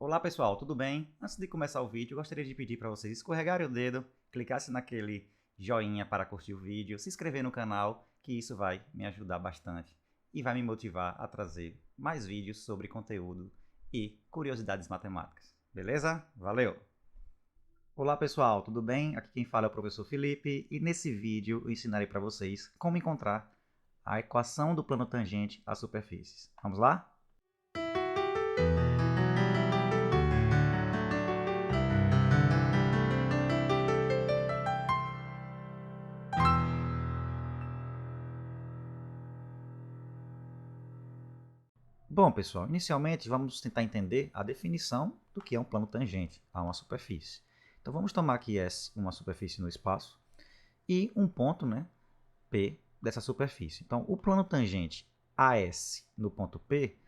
Olá pessoal, tudo bem? Antes de começar o vídeo, eu gostaria de pedir para vocês escorregarem o dedo, clicassem naquele joinha para curtir o vídeo, se inscrever no canal, que isso vai me ajudar bastante e vai me motivar a trazer mais vídeos sobre conteúdo e curiosidades matemáticas. Beleza? Valeu! Olá pessoal, tudo bem? Aqui quem fala é o professor Felipe e nesse vídeo eu ensinarei para vocês como encontrar a equação do plano tangente às superfícies. Vamos lá? Bom, pessoal, inicialmente vamos tentar entender a definição do que é um plano tangente a uma superfície. Então vamos tomar aqui S, uma superfície no espaço, e um ponto, né, P, dessa superfície. Então o plano tangente AS no ponto P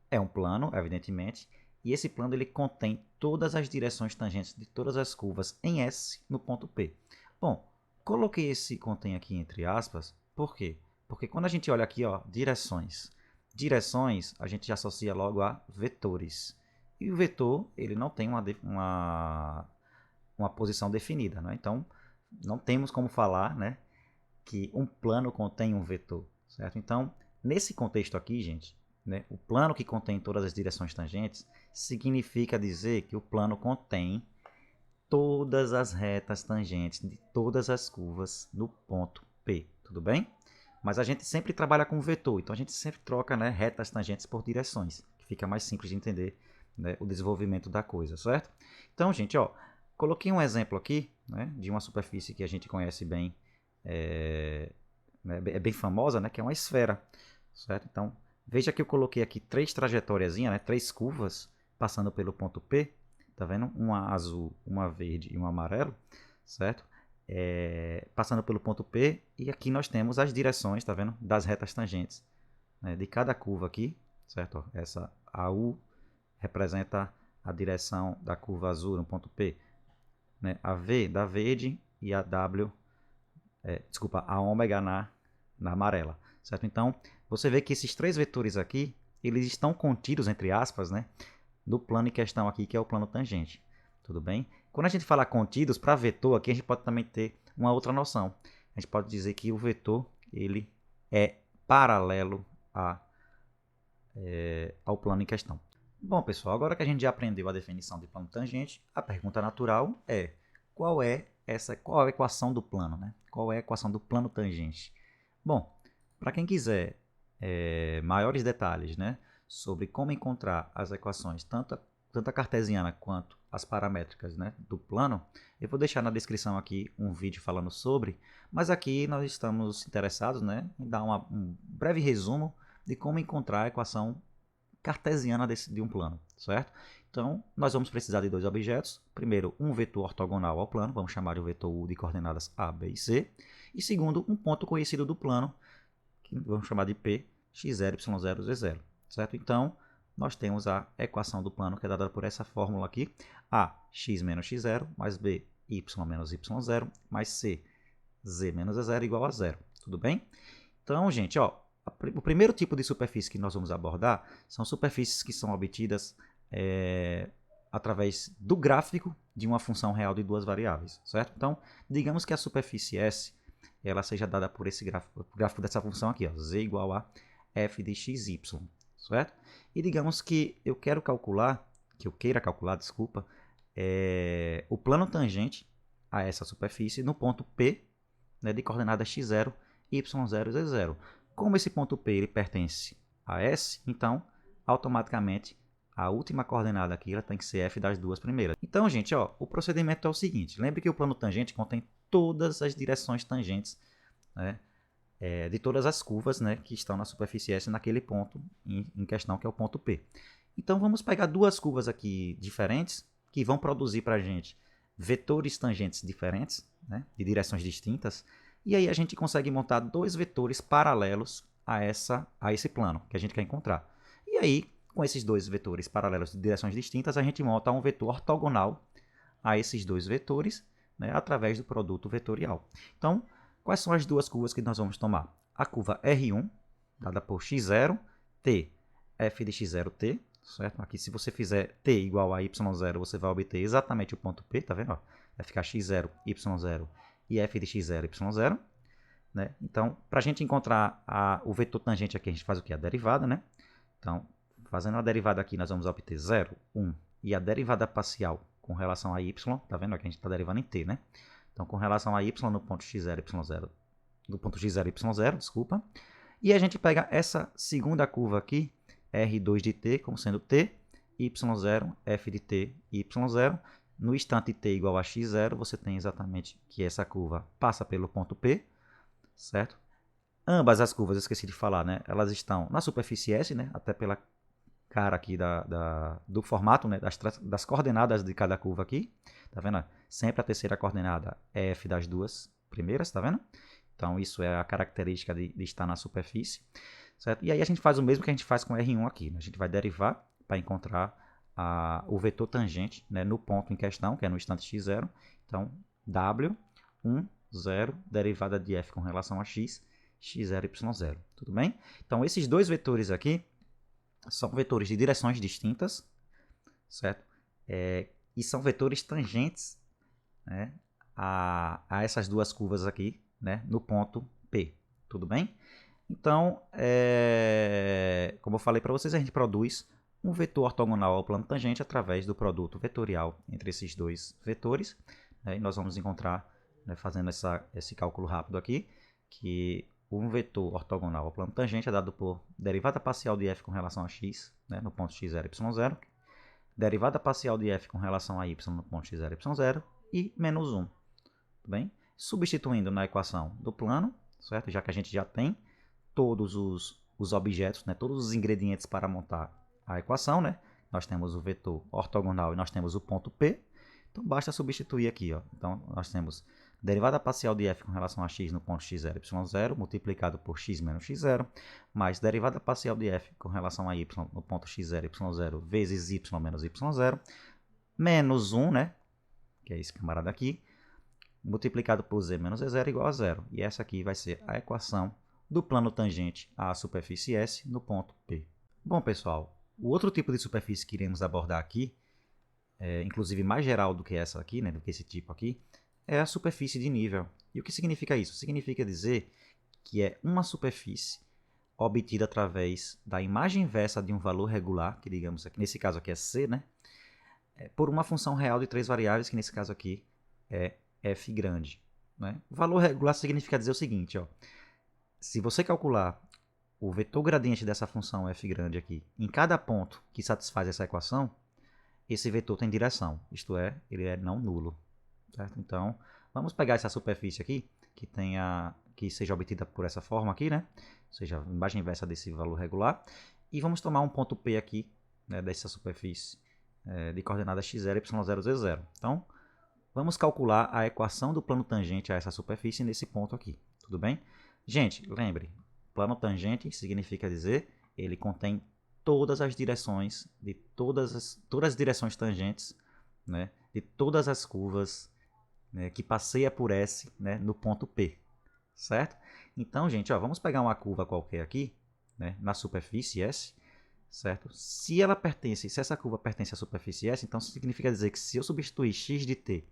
é um plano, evidentemente, e esse plano ele contém todas as direções tangentes de todas as curvas em S no ponto P. Bom, coloquei esse contém aqui entre aspas, por quê? Porque quando a gente olha aqui, ó, direções a gente associa logo a vetores. E o vetor ele não tem uma posição definida, né? Então não temos como falar, né, que um plano contém um vetor, certo? Então, nesse contexto aqui, gente, né, o plano que contém todas as direções tangentes significa dizer que o plano contém todas as retas tangentes de todas as curvas no ponto P, tudo bem? Mas a gente sempre trabalha com vetor, então a gente sempre troca, né, retas tangentes por direções, que fica mais simples de entender, né, o desenvolvimento da coisa, certo? Então, gente, ó, coloquei um exemplo aqui, né, de uma superfície que a gente conhece bem, é bem famosa, né, que é uma esfera, certo? Então, veja que eu coloquei aqui três trajetórias, né, três curvas passando pelo ponto P, tá vendo? Uma azul, uma verde e uma amarelo, certo? Passando pelo ponto P, e aqui nós temos as direções, tá vendo? Das retas tangentes, né, de cada curva aqui, certo? Essa AU representa a direção da curva azul no ponto P, né? A V da verde e a W, a ômega na amarela, certo? Então, você vê que esses três vetores aqui, eles estão contidos, entre aspas, né, no plano em questão aqui, que é o plano tangente. Tudo bem? Quando a gente fala contidos, para vetor, aqui a gente pode também ter uma outra noção. A gente pode dizer que o vetor ele é paralelo ao plano em questão. Bom, pessoal, agora que a gente já aprendeu a definição de plano tangente, a pergunta natural é qual é a equação do plano, né? Qual é a equação do plano tangente? Bom, para quem quiser maiores detalhes, né, sobre como encontrar as equações, tanto a cartesiana quanto as paramétricas, né, do plano, eu vou deixar na descrição aqui um vídeo falando sobre, mas aqui nós estamos interessados, né, em dar um breve resumo de como encontrar a equação cartesiana de um plano, certo? Então, nós vamos precisar de dois objetos. Primeiro, um vetor ortogonal ao plano, vamos chamar de vetor U de coordenadas A, B e C. E segundo, um ponto conhecido do plano, que vamos chamar de P, x0, y0, z0, certo? Então, nós temos a equação do plano, que é dada por essa fórmula aqui, A, x menos x0, mais B, y menos y0, mais C, z menos z0 igual a zero, tudo bem? Então, gente, ó, o primeiro tipo de superfície que nós vamos abordar são superfícies que são obtidas através do gráfico de uma função real de duas variáveis, certo? Então, digamos que a superfície S ela seja dada por esse gráfico, o gráfico dessa função aqui, ó, z igual a f de xy, certo? E digamos que eu queira calcular, desculpa, o plano tangente a essa superfície no ponto P, né, de coordenadas x0, y0 e z0. Como esse ponto P ele pertence a S, então, automaticamente, a última coordenada aqui ela tem que ser f das duas primeiras. Então, gente, ó, o procedimento é o seguinte. Lembre que o plano tangente contém todas as direções tangentes, né, de todas as curvas, né, que estão na superfície S naquele ponto em questão, que é o ponto P. Então, vamos pegar duas curvas aqui diferentes, que vão produzir para a gente vetores tangentes diferentes, né, de direções distintas, e aí a gente consegue montar dois vetores paralelos a esse plano que a gente quer encontrar. E aí, com esses dois vetores paralelos de direções distintas, a gente monta um vetor ortogonal a esses dois vetores, né, através do produto vetorial. Então, quais são as duas curvas que nós vamos tomar? A curva R1, dada por x0, t, f de x0t, certo? Aqui, se você fizer t igual a y0, você vai obter exatamente o ponto P, tá vendo? Ó, vai ficar x0, y0 e f de x0, y0. Né? Então, para a gente encontrar o vetor tangente aqui, a gente faz o quê? A derivada, né? Então, fazendo a derivada aqui, nós vamos obter 0, 1, e a derivada parcial com relação a y, tá vendo? Aqui a gente está derivando em t, né? Então, com relação a y no ponto x0, y0, no ponto x0, y0, desculpa. E a gente pega essa segunda curva aqui, R2 de t, como sendo t, y0, f de t, y0. No instante t igual a x0, você tem exatamente que essa curva passa pelo ponto P, certo? Ambas as curvas, eu esqueci de falar, né? Elas estão na superfície S, né? Até pela cara aqui do formato, né? Das coordenadas de cada curva aqui. Tá vendo? Sempre a terceira coordenada é f das duas primeiras, tá vendo? Então, isso é a característica de estar na superfície, certo? E aí a gente faz o mesmo que a gente faz com R1 aqui, né? A gente vai derivar para encontrar o vetor tangente, né, no ponto em questão, que é no instante x0. Então, W, 1, 0, derivada de f com relação a x, x0, y0. Tudo bem? Então, esses dois vetores aqui são vetores de direções distintas, certo? E são vetores tangentes, né, a essas duas curvas aqui, né, no ponto P. Tudo bem? Então, como eu falei para vocês, a gente produz um vetor ortogonal ao plano tangente através do produto vetorial entre esses dois vetores. Né, e nós vamos encontrar, né, fazendo esse cálculo rápido aqui, que um vetor ortogonal ao plano tangente é dado por derivada parcial de f com relação a x, né, no ponto x0, y0, derivada parcial de f com relação a y no ponto x0, y0 e menos 1. Tudo bem? Substituindo na equação do plano, certo? Já que a gente já tem todos os objetos, né, todos os ingredientes para montar a equação, né? Nós temos o vetor ortogonal e nós temos o ponto P. Então, basta substituir aqui. Ó. Então, nós temos derivada parcial de f com relação a x no ponto x0, y0, multiplicado por x menos x0, mais derivada parcial de f com relação a y no ponto x0, y0, vezes y menos y0, menos 1, né? Que é esse camarada aqui, multiplicado por z menos z0 igual a 0. E essa aqui vai ser a equação do plano tangente à superfície S no ponto P. Bom, pessoal, o outro tipo de superfície que iremos abordar aqui, inclusive mais geral do que essa aqui, né, do que esse tipo aqui, é a superfície de nível. E o que significa isso? Significa dizer que é uma superfície obtida através da imagem inversa de um valor regular, que digamos aqui, nesse caso aqui é C, né, por uma função real de três variáveis, que nesse caso aqui é f grande. Né? O valor regular significa dizer o seguinte, ó, se você calcular o vetor gradiente dessa função f grande aqui em cada ponto que satisfaz essa equação, esse vetor tem direção, isto é, ele é não nulo. Certo? Então, vamos pegar essa superfície aqui, que seja obtida por essa forma aqui, né? Ou seja, a imagem inversa desse valor regular, e vamos tomar um ponto P aqui, né, dessa superfície de coordenadas x0, y0, z0. Então, vamos calcular a equação do plano tangente a essa superfície nesse ponto aqui, tudo bem? Gente, lembre, plano tangente significa dizer, ele contém todas as direções, de todas as direções tangentes, né, de todas as curvas, né, que passeia por S, né, no ponto P, certo? Então, gente, ó, vamos pegar uma curva qualquer aqui, né, na superfície S, certo? Se essa curva pertence à superfície S, então significa dizer que se eu substituir x de t,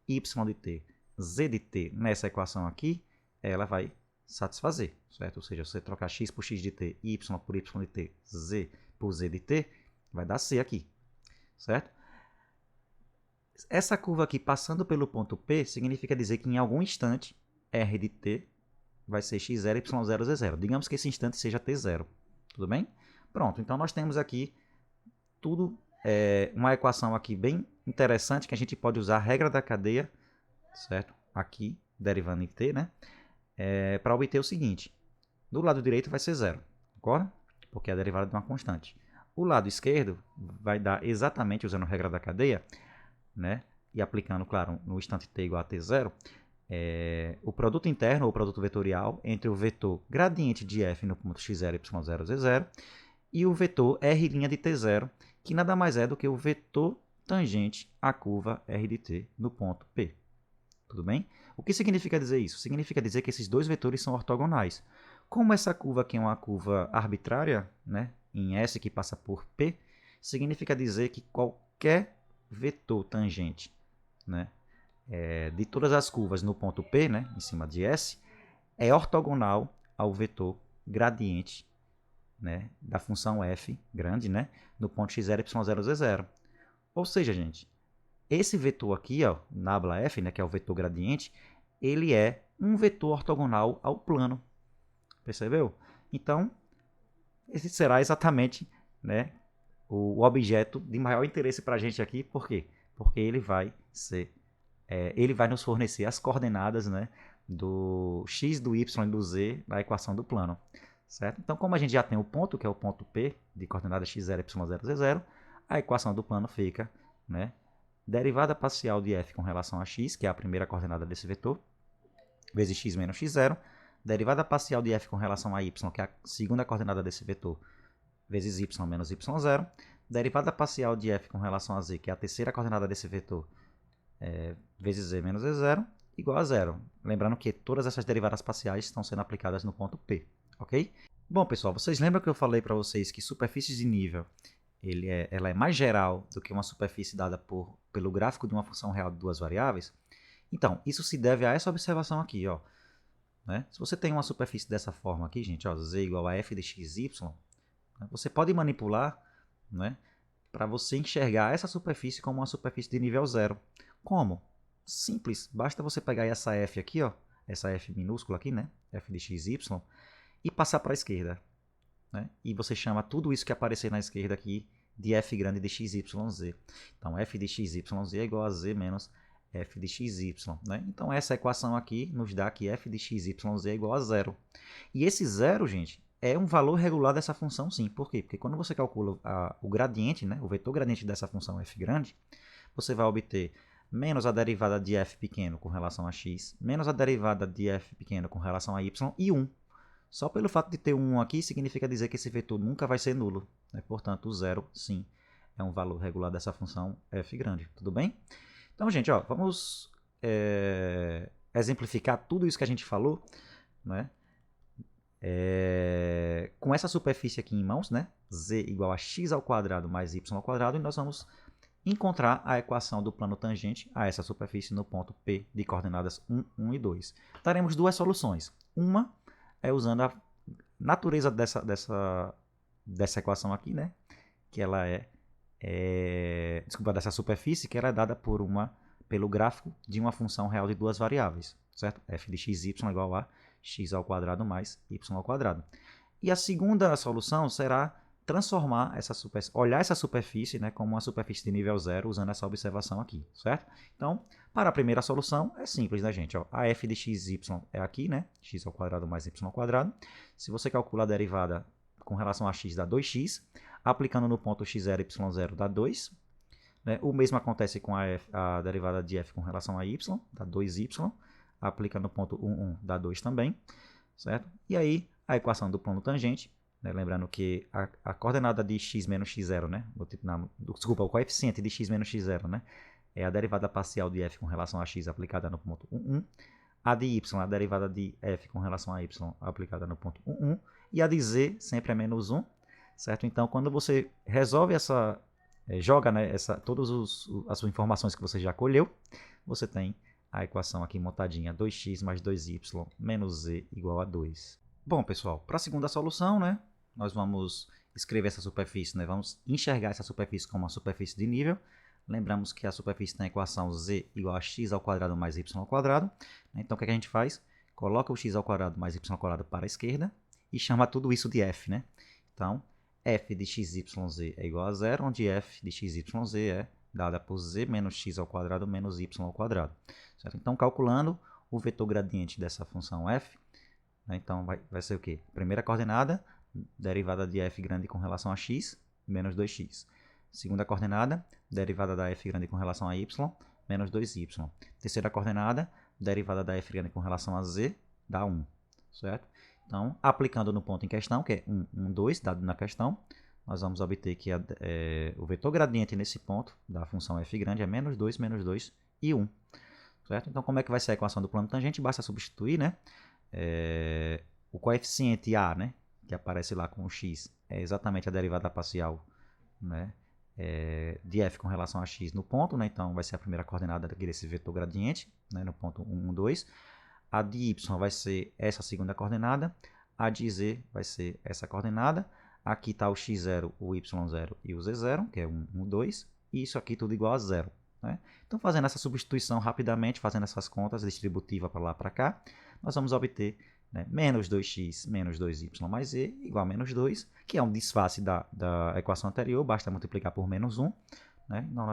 y de t, z de t nessa equação aqui, ela vai satisfazer, certo? Ou seja, se você trocar x por x de t, y por y de t, z por z de t, vai dar c aqui, certo? Essa curva aqui passando pelo ponto P significa dizer que em algum instante r de t vai ser x0, y0, z0. Digamos que esse instante seja t0, tudo bem? Pronto, então nós temos aqui tudo, uma equação aqui bem interessante que a gente pode usar a regra da cadeia, certo? Aqui, derivando em t, né? Para obter o seguinte, do lado direito vai ser 0, concorda? Porque é a derivada de uma constante. O lado esquerdo vai dar exatamente, usando a regra da cadeia, né? E aplicando, claro, no instante t igual a t0, o produto interno ou produto vetorial entre o vetor gradiente de f no ponto x0, y0, z0 e o vetor r' de t0, que nada mais é do que o vetor tangente à curva r de t no ponto P. Tudo bem? O que significa dizer isso? Significa dizer que esses dois vetores são ortogonais. Como essa curva aqui é uma curva arbitrária, né, em S que passa por P, significa dizer que qualquer vetor tangente, né, de todas as curvas no ponto P, né, em cima de S, é ortogonal ao vetor gradiente, né, da função f grande, né, no ponto x0, y0, z0. Ou seja, gente, esse vetor aqui, ó, nabla f, né, que é o vetor gradiente, ele é um vetor ortogonal ao plano. Percebeu? Então, esse será exatamente, né, o objeto de maior interesse para a gente aqui. Por quê? Porque ele vai nos fornecer as coordenadas, né, do x, do y e do z na equação do plano. Certo? Então, como a gente já tem o ponto, que é o ponto P, de coordenada x0, y0, z0, a equação do plano fica, né, derivada parcial de f com relação a x, que é a primeira coordenada desse vetor, vezes x menos x0, derivada parcial de f com relação a y, que é a segunda coordenada desse vetor, vezes y menos y0, derivada parcial de f com relação a z, que é a terceira coordenada desse vetor, vezes z menos z0, igual a zero. Lembrando que todas essas derivadas parciais estão sendo aplicadas no ponto P, ok? Bom, pessoal, vocês lembram que eu falei para vocês que superfície de nível ela é mais geral do que uma superfície dada pelo gráfico de uma função real de duas variáveis? Então, isso se deve a essa observação aqui, ó. Né? Se você tem uma superfície dessa forma aqui, gente, ó, z igual a f de xy, né, você pode manipular, né, para você enxergar essa superfície como uma superfície de nível zero. Como? Simples, basta você pegar essa f aqui, ó, essa f minúscula aqui, né, f de xy, e passar para a esquerda. Né? E você chama tudo isso que aparecer na esquerda aqui de f grande de xyz. Então, f de xyz é igual a z menos f de xy. Né? Então, essa equação aqui nos dá que f de xyz é igual a zero. E esse zero, gente, é um valor regular dessa função, sim. Por quê? Porque quando você calcula o gradiente, né, o vetor gradiente dessa função f grande, você vai obter menos a derivada de f pequeno com relação a x, menos a derivada de f pequeno com relação a y e 1. Só pelo fato de ter um 1 aqui, significa dizer que esse vetor nunca vai ser nulo. Né? Portanto, o zero, sim, é um valor regular dessa função f grande. Tudo bem? Então, gente, ó, vamos exemplificar tudo isso que a gente falou, né? Com essa superfície aqui em mãos, né? Z igual a x ao quadrado mais y ao quadrado, e nós vamos encontrar a equação do plano tangente a essa superfície no ponto P de coordenadas 1, 1 e 2. Teremos duas soluções. Uma é usando a natureza dessa equação aqui, né? Que ela desculpa, dessa superfície, que ela é dada pelo gráfico de uma função real de duas variáveis, certo? f de xy igual a x ao quadrado mais y ao quadrado. E a segunda solução será transformar olhar essa superfície, né, como uma superfície de nível zero, usando essa observação aqui, certo? Então, para a primeira solução, é simples, né, gente? Ó, a f de xy é aqui, né? X ao quadrado mais y ao quadrado. Se você calcula a derivada com relação a x, dá 2x. Aplicando no ponto x0, y0, dá 2. Né? O mesmo acontece com a derivada de f com relação a y, dá 2y. Aplica no ponto 1, 1, dá 2 também. Certo? E aí, a equação do plano tangente, né? Lembrando que a coordenada de x menos x0, né? Desculpa, o coeficiente de x menos x0, né? É a derivada parcial de f com relação a x aplicada no ponto 1, 1. A de y, a derivada de f com relação a y aplicada no ponto 1, 1. E a de z sempre é menos 1. Certo? Então, quando você resolve joga, né, todas as informações que você já colheu, você tem a equação aqui montadinha, 2x mais 2y menos z igual a 2. Bom, pessoal, para a segunda solução, né, nós vamos escrever essa superfície, né, vamos enxergar essa superfície como uma superfície de nível. Lembramos que a superfície tem a equação z igual a x ao quadrado mais y ao quadrado. Então, o que a gente faz? Coloca o x ao quadrado mais y ao quadrado para a esquerda e chama tudo isso de f. Né? Então, f de xyz é igual a zero, onde f de xyz é dada por z menos x ao quadrado menos y ao quadrado. Certo? Então, calculando o vetor gradiente dessa função f, né, então vai ser o quê? Primeira coordenada, derivada de f grande com relação a x, menos 2x. Segunda coordenada, derivada da f grande com relação a y, menos 2y. Terceira coordenada, derivada da f grande com relação a z, dá 1. Certo? Então, aplicando no ponto em questão, que é 1, 1, 2, dado na questão, nós vamos obter que o vetor gradiente nesse ponto da função f grande é menos 2 e 1. Certo? Então, como é que vai ser a equação do plano tangente? Basta substituir, né? O coeficiente a, né, que aparece lá com o x, é exatamente a derivada parcial, né, de f com relação a x no ponto, né? Então vai ser a primeira coordenada desse vetor gradiente, né? No ponto 1, 2. A de y vai ser essa segunda coordenada, a de z vai ser essa coordenada. Aqui está o x0, o y0 e o z0, que é 1, 1, 2, e isso aqui tudo igual a 0. Né? Então, fazendo essa substituição rapidamente, fazendo essas contas distributivas para lá para cá, nós vamos obter, né, menos 2x menos 2y mais z igual a menos 2, que é um desface da equação anterior, basta multiplicar por menos 1. Né? Então,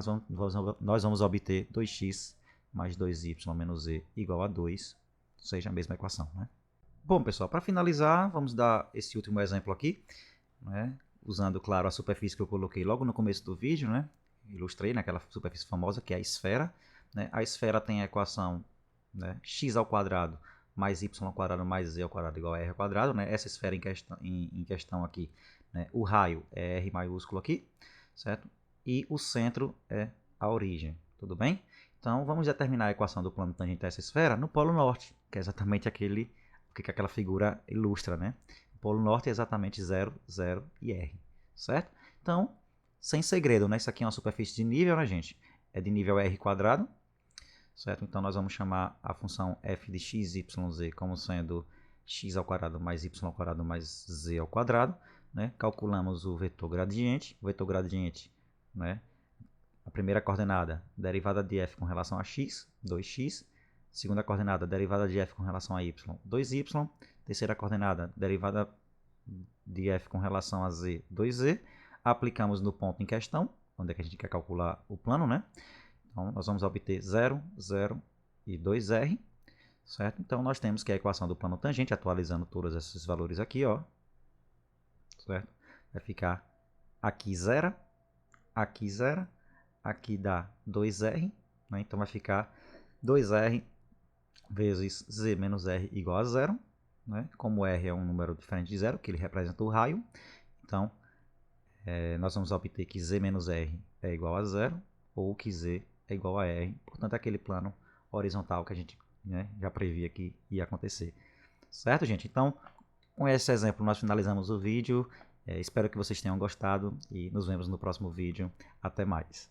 nós vamos obter 2x mais 2y menos z igual a 2, ou seja, a mesma equação. Né? Bom, pessoal, para finalizar, vamos dar esse último exemplo aqui, né? Usando, claro, a superfície que eu coloquei logo no começo do vídeo, né? Ilustrei naquela superfície famosa que é a esfera. Né? A esfera tem a equação, né, x ao quadrado mais y ao quadrado mais z ao quadrado igual a r ao quadrado. Né? Essa esfera em questão aqui, né? O raio é r maiúsculo aqui, certo? E o centro é a origem, tudo bem? Então, vamos determinar a equação do plano tangente a essa esfera no polo norte, que é exatamente o que aquela figura ilustra, né? O polo norte é exatamente 0, 0 e r, certo? Então, sem segredo, né? Isso aqui é uma superfície de nível, né, gente? É de nível r quadrado, certo? Então, nós vamos chamar a função f de x, y, z como sendo x ao quadrado mais y ao quadrado mais z ao quadrado, né? Calculamos o vetor gradiente. O vetor gradiente, né? A primeira coordenada, derivada de f com relação a x, 2x. Segunda coordenada, derivada de f com relação a y, 2y. Terceira coordenada, derivada de f com relação a z, 2z. Aplicamos no ponto em questão, onde é que a gente quer calcular o plano, né? Então, nós vamos obter 0, 0 e 2r, certo? Então, nós temos que a equação do plano tangente, atualizando todos esses valores aqui, ó, certo? Vai ficar aqui 0, aqui 0, aqui dá 2r, né? Então, vai ficar 2r vezes z menos r igual a 0, né? Como r é um número diferente de 0, que ele representa o raio, então, nós vamos obter que z menos r é igual a 0, ou que z é igual a r, portanto, aquele plano horizontal que a gente, né, já previa que ia acontecer. Certo, gente? Então, com esse exemplo, nós finalizamos o vídeo. Espero que vocês tenham gostado e nos vemos no próximo vídeo. Até mais.